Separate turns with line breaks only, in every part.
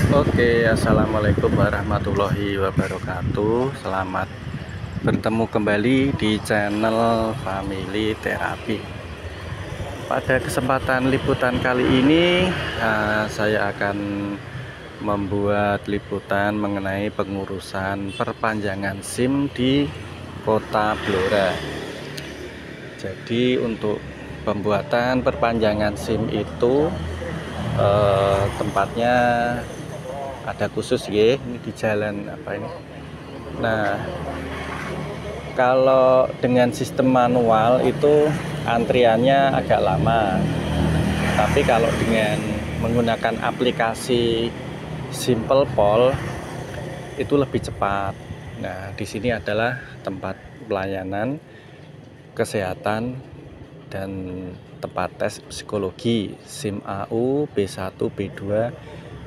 Oke, assalamualaikum warahmatullahi wabarakatuh. Selamat bertemu kembali di channel Family Therapy. Pada kesempatan liputan kali ini, saya akan membuat liputan mengenai pengurusan perpanjangan SIM di Kota Blora. Jadi untuk pembuatan perpanjangan SIM itu tempatnya ada khusus ya, ini di jalan apa ini. Nah, kalau dengan sistem manual itu antriannya agak lama, tapi kalau dengan menggunakan aplikasi Simple Pol itu lebih cepat. Nah, di sini adalah tempat pelayanan kesehatan dan tempat tes psikologi SIM AU B1, B2,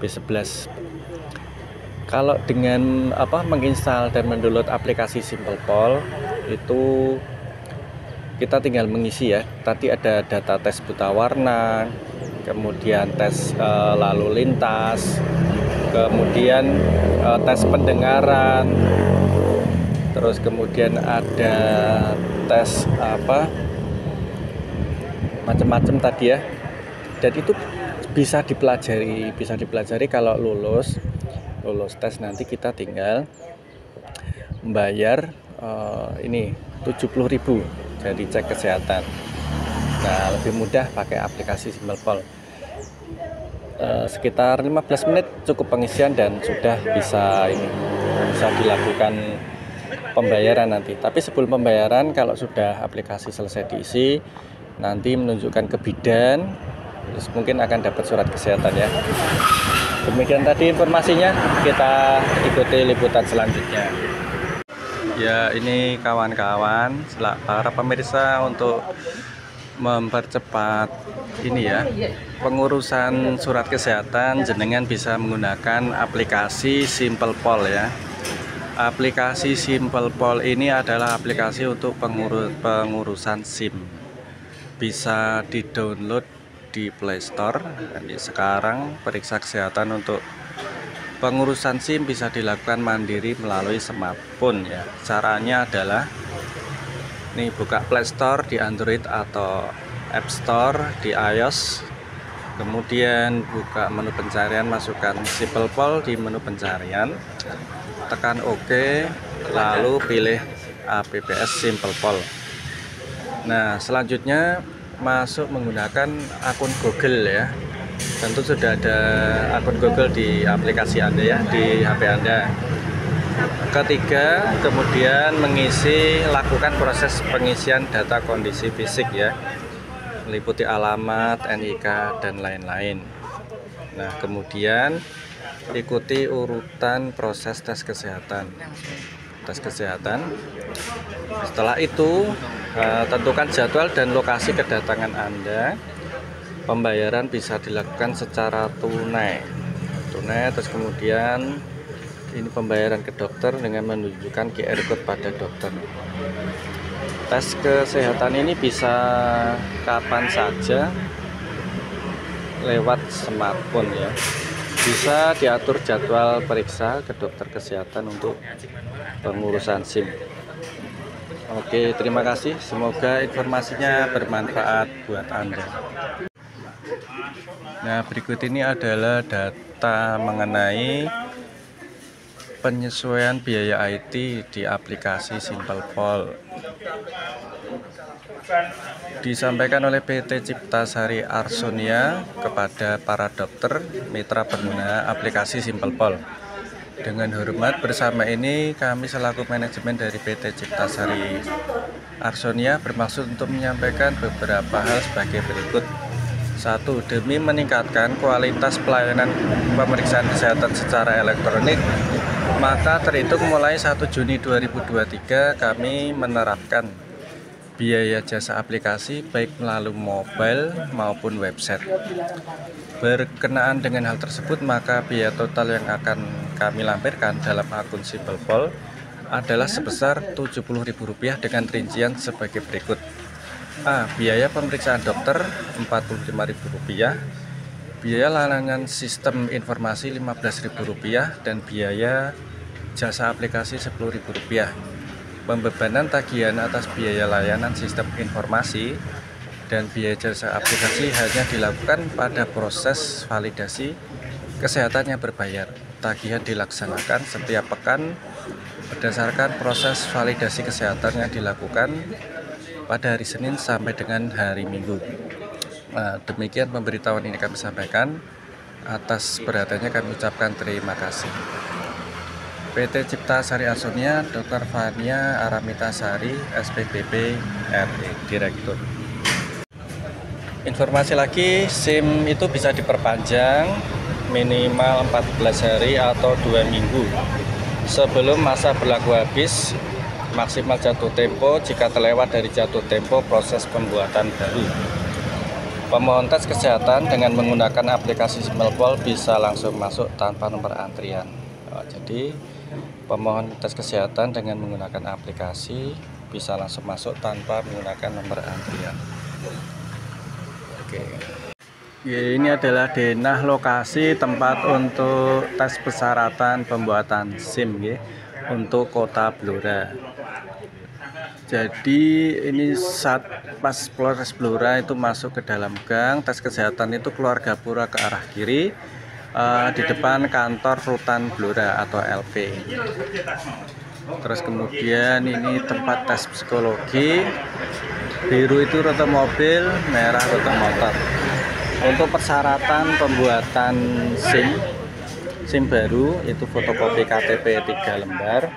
B11. Kalau dengan menginstal dan mendownload aplikasi Simple Pol itu kita tinggal mengisi ya. Tadi ada data tes buta warna, kemudian tes lalu lintas, kemudian tes pendengaran, terus kemudian ada tes macam-macam tadi ya. Dan itu bisa dipelajari kalau lulus tes. Nanti kita tinggal membayar ini 70.000 jadi cek kesehatan. Nah, lebih mudah pakai aplikasi Simple Pol. Sekitar 15 menit cukup pengisian dan sudah bisa dilakukan pembayaran nanti. Tapi sebelum pembayaran, kalau sudah aplikasi selesai diisi, nanti menunjukkan ke bidan, terus mungkin akan dapat surat kesehatan ya. Demikian tadi informasinya, kita ikuti liputan selanjutnya. Ya, ini kawan-kawan, para pemirsa, untuk mempercepat ini ya, pengurusan surat kesehatan, jenengan bisa menggunakan aplikasi Simple Pol ya. Aplikasi Simple Pol ini adalah aplikasi untuk pengurusan SIM. Bisa di-download di Play Store. Jadi sekarang periksa kesehatan untuk pengurusan SIM bisa dilakukan mandiri melalui smartphone ya. Caranya adalah nih, buka Play Store di Android atau App Store di iOS. Kemudian buka menu pencarian, masukkan Simple Pol di menu pencarian. Tekan OK, lalu pilih apps Simple Pol. Nah, selanjutnya masuk menggunakan akun Google ya. Tentu sudah ada akun Google di aplikasi Anda ya, di HP Anda. Ketiga, kemudian lakukan proses pengisian data kondisi fisik ya, meliputi alamat, NIK, dan lain-lain. Nah, kemudian ikuti urutan proses tes kesehatan. Setelah itu, tentukan jadwal dan lokasi kedatangan Anda. Pembayaran bisa dilakukan secara tunai, terus kemudian ini pembayaran ke dokter dengan menunjukkan QR code pada dokter. Tes kesehatan ini bisa kapan saja lewat smartphone ya. Bisa diatur jadwal periksa ke dokter kesehatan untuk pengurusan SIM. Oke, terima kasih. Semoga informasinya bermanfaat buat Anda. Nah, berikut ini adalah data mengenai penyesuaian biaya IT di aplikasi Simple Pol. Disampaikan oleh PT Ciptasari Arsonia kepada para dokter mitra pengguna aplikasi Simple Pol. Dengan hormat, bersama ini kami selaku manajemen dari PT Ciptasari Arsonia bermaksud untuk menyampaikan beberapa hal sebagai berikut. 1. Demi meningkatkan kualitas pelayanan pemeriksaan kesehatan secara elektronik, maka terhitung mulai 1 Juni 2023 kami menerapkan biaya jasa aplikasi baik melalui mobile maupun website. Berkenaan dengan hal tersebut, maka biaya total yang akan kami lampirkan dalam akun Simple Pol adalah sebesar Rp70.000 dengan rincian sebagai berikut. A. Biaya pemeriksaan dokter Rp45.000. Biaya layanan sistem informasi Rp15.000 dan biaya jasa aplikasi Rp10.000. Pembebanan tagihan atas biaya layanan sistem informasi dan biaya jasa aplikasi hanya dilakukan pada proses validasi kesehatan yang berbayar. Tagihan dilaksanakan setiap pekan berdasarkan proses validasi kesehatan yang dilakukan pada hari Senin sampai dengan hari Minggu. Nah, demikian pemberitahuan ini kami sampaikan. Atas perhatiannya kami ucapkan terima kasih. PT Cipta Sari Arsonia, Dr. Fania Aramita Sari, SPBP RE, Direktur. Informasi lagi, SIM itu bisa diperpanjang minimal 14 hari atau 2 minggu sebelum masa berlaku habis, maksimal jatuh tempo. Jika terlewat dari jatuh tempo proses pembuatan baru. Pemohon tes kesehatan dengan menggunakan aplikasi Simplepol bisa langsung masuk tanpa nomor antrian. Jadi pemohon tes kesehatan dengan menggunakan aplikasi bisa langsung masuk tanpa menggunakan nomor antrian. Oke. Ini adalah denah lokasi tempat untuk tes persyaratan pembuatan SIM untuk Kota Blora. Jadi ini saat pas Polres Blora itu masuk ke dalam gang, tes kesehatan itu keluar Gapura ke arah kiri di depan kantor Rutan Blora atau LP. Terus kemudian ini tempat tes psikologi. Biru itu rute mobil, merah rute motor. Untuk persyaratan pembuatan SIM baru itu fotokopi KTP 3 lembar,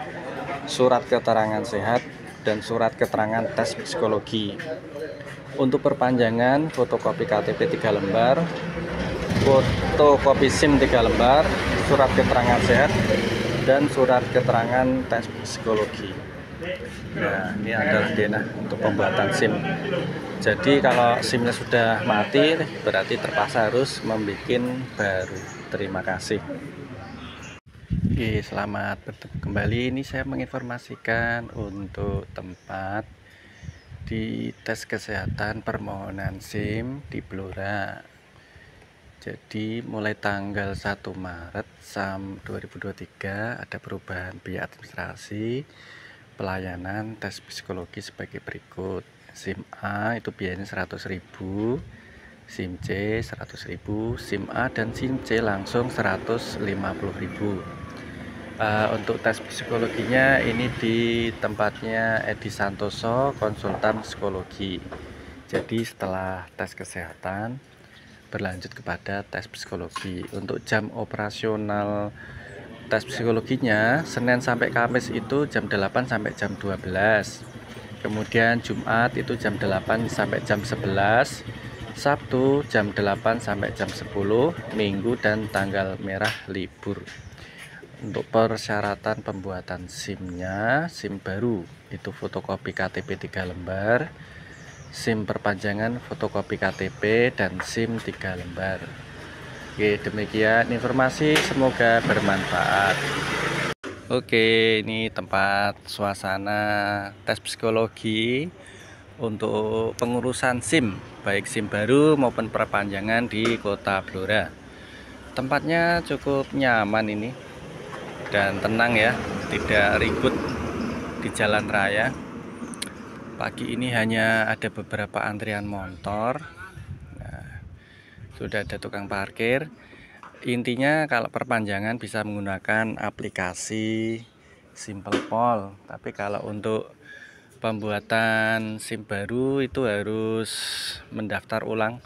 surat keterangan sehat, dan surat keterangan tes psikologi. Untuk perpanjangan fotokopi KTP 3 lembar, fotokopi SIM 3 lembar, surat keterangan sehat, dan surat keterangan tes psikologi. Nah, ini adalah denah untuk pembuatan SIM. Jadi kalau SIM-nya sudah mati, berarti terpaksa harus membuat baru. Terima kasih. Oke, selamat bertemu kembali. Ini saya menginformasikan untuk tempat di tes kesehatan permohonan SIM di Blora. Jadi mulai tanggal 1 Maret 2023 ada perubahan biaya administrasi pelayanan tes psikologi sebagai berikut. SIM A itu biayanya 100.000, SIM C 100.000, SIM A dan SIM C langsung 150.000. Untuk tes psikologinya ini di tempatnya Edi Santoso, konsultan psikologi. Jadi setelah tes kesehatan berlanjut kepada tes psikologi. Untuk jam operasional tes psikologinya Senin sampai Kamis itu jam 8 sampai jam 12. Kemudian Jumat itu jam 8 sampai jam 11. Sabtu jam 8 sampai jam 10. Minggu dan tanggal merah libur. Untuk persyaratan pembuatan SIM-nya, SIM baru itu fotokopi KTP 3 lembar, SIM perpanjangan fotokopi KTP, dan SIM 3 lembar. Oke, demikian informasi, semoga bermanfaat. Oke, ini tempat suasana tes psikologi untuk pengurusan SIM, baik SIM baru maupun perpanjangan di Kota Blora. Tempatnya cukup nyaman ini dan tenang ya, tidak ribut di jalan raya. Pagi ini hanya ada beberapa antrian motor. Sudah ada tukang parkir. Intinya kalau perpanjangan bisa menggunakan aplikasi Simplepol. Tapi kalau untuk pembuatan SIM baru itu harus mendaftar ulang.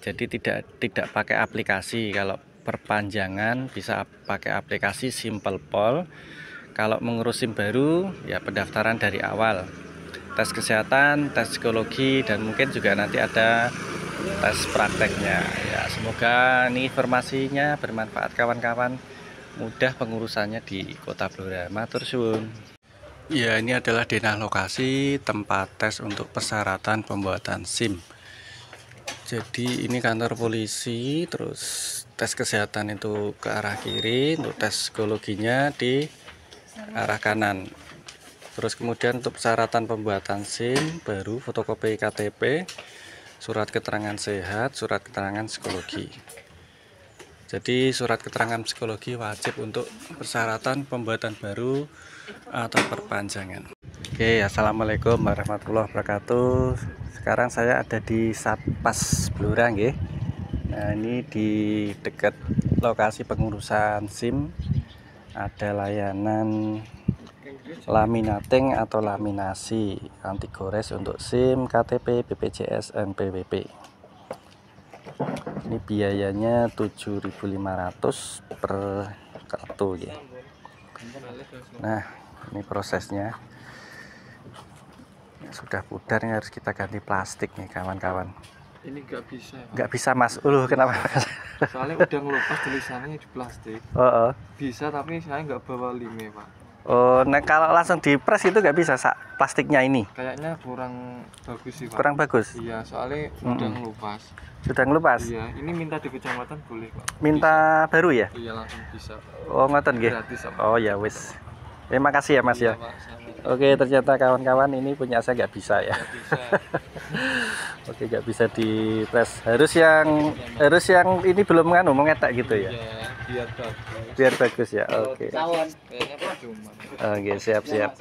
Jadi tidak pakai aplikasi. Kalau perpanjangan bisa pakai aplikasi Simplepol. Kalau mengurus SIM baru ya pendaftaran dari awal. Tes kesehatan, tes psikologi, dan mungkin juga nanti ada tes prakteknya ya. Semoga ini informasinya bermanfaat kawan-kawan, mudah pengurusannya di Kota Blora. Matur suwun. Ya, ini adalah denah lokasi tempat tes untuk persyaratan pembuatan SIM. Jadi ini kantor polisi, terus tes kesehatan itu ke arah kiri, untuk tes psikologinya di arah kanan. Terus kemudian untuk persyaratan pembuatan SIM baru fotokopi KTP, surat keterangan sehat, surat keterangan psikologi. Jadi surat keterangan psikologi wajib untuk persyaratan pembuatan baru atau perpanjangan. Oke, assalamualaikum warahmatullahi wabarakatuh. Sekarang saya ada di Satpas Blora, nggih. Nah, ini di dekat lokasi pengurusan SIM. Ada layanan laminating atau laminasi anti gores untuk SIM, KTP, BPJS, NPWP. Ini biayanya 7.500 per kartu ya. Nah, ini prosesnya. Sudah pudar, ini harus kita ganti plastik nih kawan-kawan.
Ini nggak bisa ya,
nggak bisa Mas. Kenapa Mas?
soalnya udah ngelupas tulisannya di plastik. Bisa, tapi saya nggak bawa lime Pak.
Nah kalau langsung dipres itu nggak bisa plastiknya ini?
Kayaknya kurang bagus sih Pak.
Kurang bagus?
Iya, soalnya udah ngelupas.
Sudah ngelupas?
Iya, ini minta di kecamatan boleh Pak.
Minta bisa. Baru ya?
Iya, langsung bisa Pak.
Oh ngoten nggih.
Gratis Pak.
Oh ya wis. Terima kasih ya Mas
Iya,
ya.
Pak,
Oke, ternyata kawan-kawan ini punya saya nggak bisa ya.
nggak bisa.
Oke, nggak bisa dipres. Harus yang ini belum mau ngetak gitu ya.
Iya, biar bagus.
Biar bagus ya. Oke.
Kayaknya percuma.
Oke, siap.